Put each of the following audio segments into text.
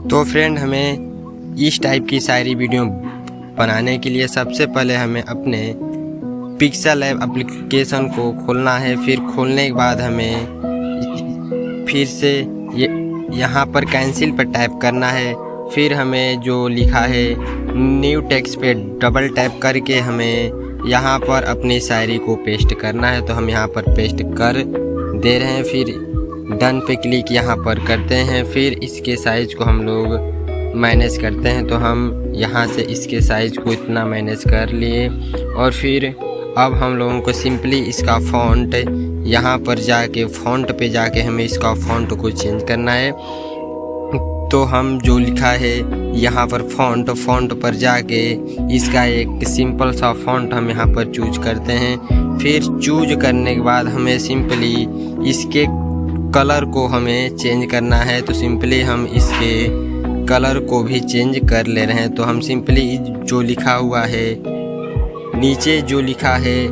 तो फ्रेंड, हमें इस टाइप की सारी वीडियो बनाने के लिए सबसे पहले हमें अपने पिक्सेल ऐप एप्लीकेशन को खोलना है। फिर खोलने के बाद हमें फिर से यहाँ पर कैंसिल पर टैप करना है। फिर हमें जो लिखा है न्यू टेक्स्ट पे डबल टैप करके हमें यहाँ पर अपनी शायरी को पेस्ट करना है। तो हम यहाँ पर पेस्ट कर दे रहे हैं। फिर डन पे क्लिक यहाँ पर करते हैं। फिर इसके साइज़ को हम लोग मैनेज करते हैं। तो हम यहाँ से इसके साइज़ को इतना मैनेज कर लिए। और फिर अब हम लोगों को सिंपली इसका फ़ॉन्ट यहाँ पर जाके फ़ॉन्ट पे जाके हमें इसका फ़ॉन्ट को चेंज करना है। तो हम जो लिखा है यहाँ पर फ़ॉन्ट पर जाके इसका एक सिंपल सा फ़ॉन्ट हम यहाँ पर चूज करते हैं। फिर चूज करने के बाद हमें सिंपली इसके कलर को हमें चेंज करना है। तो सिंपली हम इसके कलर को भी चेंज कर ले रहे हैं। तो हम सिंपली जो लिखा हुआ है नीचे जो लिखा है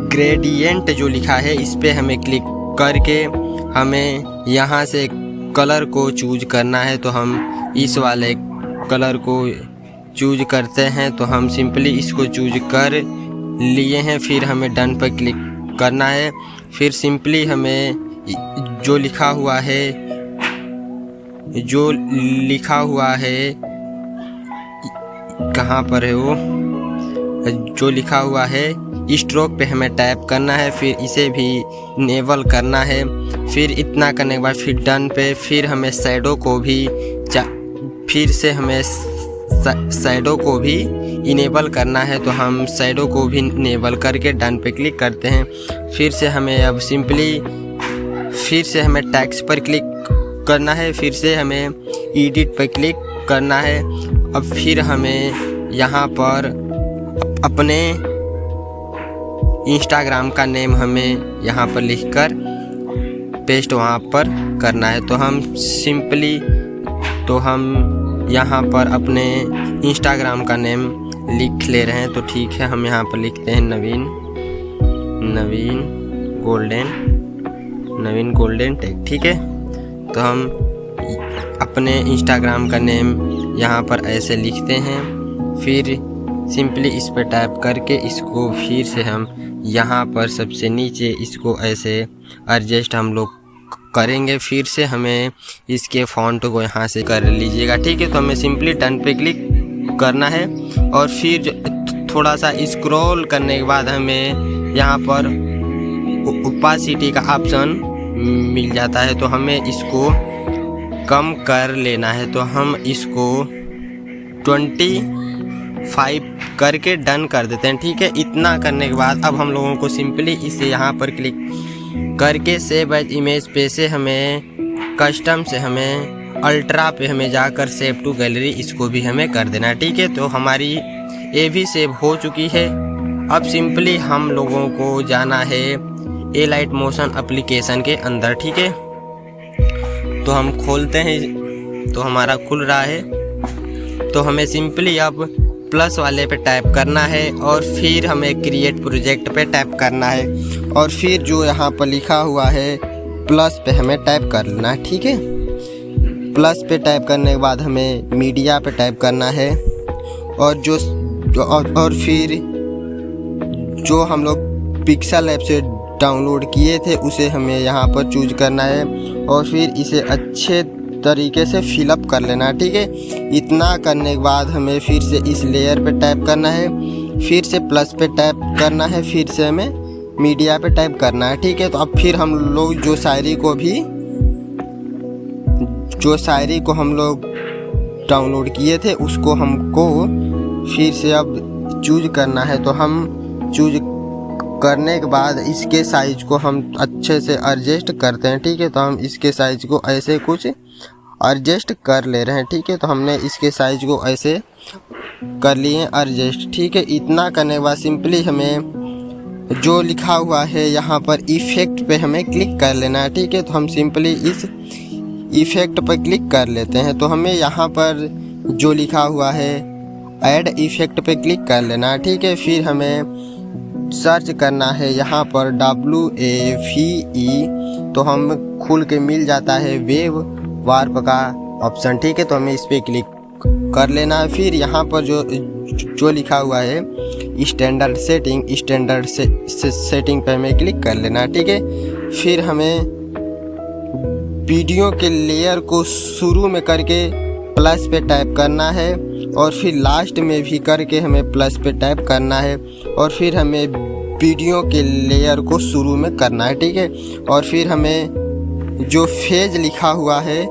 ग्रेडियंट जो लिखा है इस पे हमें क्लिक करके हमें यहाँ से कलर को चूज करना है। तो हम इस वाले कलर को चूज करते हैं। तो हम सिंपली इसको चूज कर लिए हैं। फिर हमें डन पर क्लिक करना है। फिर सिंपली हमें जो लिखा हुआ है कहाँ पर है वो जो लिखा हुआ है स्ट्रोक पे हमें टैप करना है। फिर इसे भी इनेबल करना है। फिर इतना करने के बाद फिर डन पे फिर हमें शैडो को भी शैडो को भी इनेबल करना है। तो हम शैडो को भी इनेबल करके डन पे क्लिक करते हैं। फिर से हमें अब सिंपली टेक्स्ट पर क्लिक करना है। फिर से हमें एडिट पर क्लिक करना है। अब फिर हमें यहाँ पर अपने इंस्टाग्राम का नेम हमें यहाँ पर लिखकर पेस्ट वहाँ पर करना है। तो हम यहाँ पर अपने इंस्टाग्राम का नेम लिख ले रहे हैं। तो ठीक है, हम यहाँ पर लिखते हैं नवीन गोल्डन टेक। ठीक है, तो हम अपने इंस्टाग्राम का नेम यहाँ पर ऐसे लिखते हैं। फिर सिंपली इस पर टैप करके इसको फिर से हम यहाँ पर सबसे नीचे इसको ऐसे एडजस्ट हम लोग करेंगे। फिर से हमें इसके फ़ॉन्ट को यहाँ से कर लीजिएगा। ठीक है, तो हमें सिंपली डन पे क्लिक करना है। और फिर थोड़ा सा स्क्रॉल करने के बाद हमें यहाँ पर ओपेसिटी का ऑप्शन मिल जाता है। तो हमें इसको कम कर लेना है। तो हम इसको 25 करके डन कर देते हैं। ठीक है, इतना करने के बाद अब हम लोगों को सिंपली इसे यहाँ पर क्लिक करके सेव एज इमेज पे से हमें कस्टम से हमें अल्ट्रा पे हमें जाकर सेव टू गैलरी इसको भी हमें कर देना है। ठीक है, तो हमारी ये भी सेव हो चुकी है। अब सिंपली हम लोगों को जाना है ए लाइट मोशन एप्लीकेशन के अंदर। ठीक है, तो हम खोलते हैं। तो हमारा खुल रहा है। तो हमें सिंपली अब प्लस वाले पे टैप करना है। और फिर हमें क्रिएट प्रोजेक्ट पे टैप करना है। और फिर जो यहाँ पर लिखा हुआ है प्लस पे हमें टैप कर लेना है। ठीक है, प्लस पे टैप करने के बाद हमें मीडिया पे टैप करना है। और फिर जो हम लोग पिक्सेल ऐप से डाउनलोड किए थे उसे हमें यहाँ पर चूज करना है। और फिर इसे अच्छे तरीके से फिलअप कर लेना है। ठीक है, इतना करने के बाद हमें फिर से इस लेयर पे टैप करना है। फिर से प्लस पे टैप करना है। फिर से हमें मीडिया पे टैप करना है। ठीक है, तो अब फिर हम लोग जो शायरी को हम लोग डाउनलोड किए थे उसको हमको फिर से अब चूज करना है। तो हम चूज करने के बाद इसके साइज को हम अच्छे से एडजस्ट करते हैं। ठीक है, तो हम इसके साइज को ऐसे कुछ एडजस्ट कर ले रहे हैं। ठीक है, तो हमने इसके साइज को ऐसे कर लिए एडजस्ट। ठीक है, इतना करने के बाद सिंपली हमें जो लिखा हुआ है यहाँ पर इफ़ेक्ट पे हमें क्लिक कर लेना है। ठीक है, तो हम सिंपली इस इफ़ेक्ट पर क्लिक कर लेते हैं। तो हमें यहाँ पर जो लिखा हुआ है ऐड इफ़ेक्ट पे क्लिक कर लेना है। ठीक है, फिर हमें सर्च करना है यहाँ पर WAVE। तो हम खुल के मिल जाता है वेव वार्प का ऑप्शन, ठीक है। तो हमें इस पर क्लिक कर लेना है। फिर यहाँ पर जो लिखा हुआ है स्टैंडर्ड सेटिंग पे हमें क्लिक कर लेना है, ठीक है। फिर हमें वीडियो के लेयर को शुरू में करके प्लस पे टाइप करना है और फिर लास्ट में भी करके हमें प्लस पे टाइप करना है और फिर हमें वीडियो के लेयर को शुरू में करना है, ठीक है। और फिर हमें जो फेज लिखा हुआ है,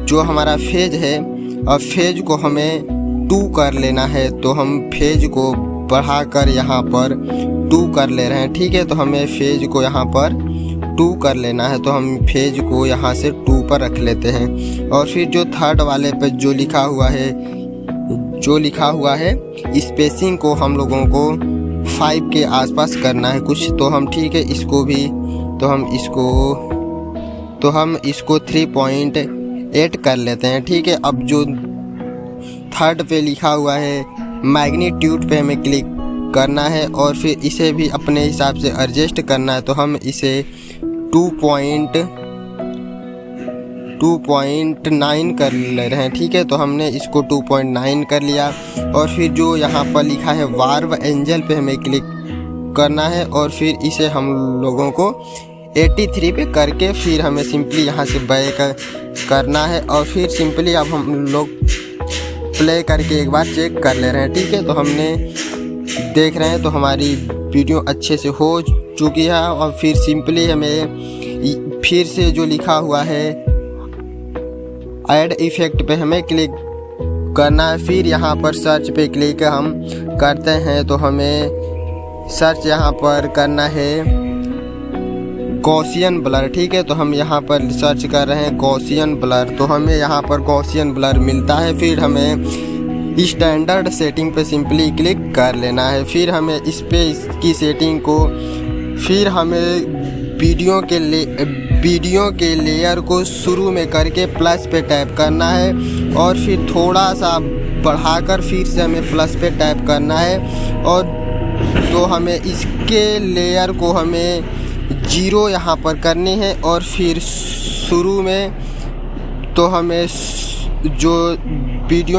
जो हमारा फेज है, और फेज को हमें 2 कर लेना है। तो हम फेज को बढ़ाकर यहाँ पर 2 कर ले रहे हैं, ठीक है। तो हमें फेज को यहाँ पर 2 कर लेना है। तो हम फेज को यहाँ से 2 पर रख लेते हैं। और फिर जो थर्ड वाले पे जो लिखा हुआ है स्पेसिंग को हम लोगों को 5 के आसपास करना है कुछ। तो हम, ठीक है, इसको भी तो हम इसको 3.8 कर लेते हैं, ठीक है। अब जो थर्ड पे लिखा हुआ है मैग्नीट्यूड पे हमें क्लिक करना है और फिर इसे भी अपने हिसाब से एडजस्ट करना है। तो हम इसे 2.9 कर ले रहे हैं, ठीक है। तो हमने इसको 2.9 कर लिया। और फिर जो यहाँ पर लिखा है वार्प एंजल पे हमें क्लिक करना है और फिर इसे हम लोगों को 83 पे करके फिर हमें सिंपली यहाँ से बैक करना है। और फिर सिंपली अब हम लोग प्ले करके एक बार चेक कर ले रहे हैं, ठीक है। तो हमने देख रहे हैं तो हमारी वीडियो अच्छे से हो चुकी है। और फिर सिंपली हमें फिर से जो लिखा हुआ है ऐड इफेक्ट पे हमें क्लिक करना है। फिर यहाँ पर सर्च पे क्लिक हम करते हैं तो हमें सर्च यहाँ पर करना है गॉसियन ब्लर, ठीक है। तो हम यहाँ पर सर्च कर रहे हैं गॉसियन ब्लर। तो हमें यहाँ पर गॉसियन ब्लर मिलता है। फिर हमें स्टैंडर्ड सेटिंग पे सिंपली क्लिक कर लेना है। फिर हमें इसकी सेटिंग को, फिर हमें वीडियो के लेयर को शुरू में करके प्लस पे टाइप करना है और फिर थोड़ा सा बढ़ाकर फिर से हमें प्लस पे टाइप करना है। और तो हमें इसके लेयर को हमें 0 यहाँ पर करनी है और फिर शुरू में तो हमें जो वीडियो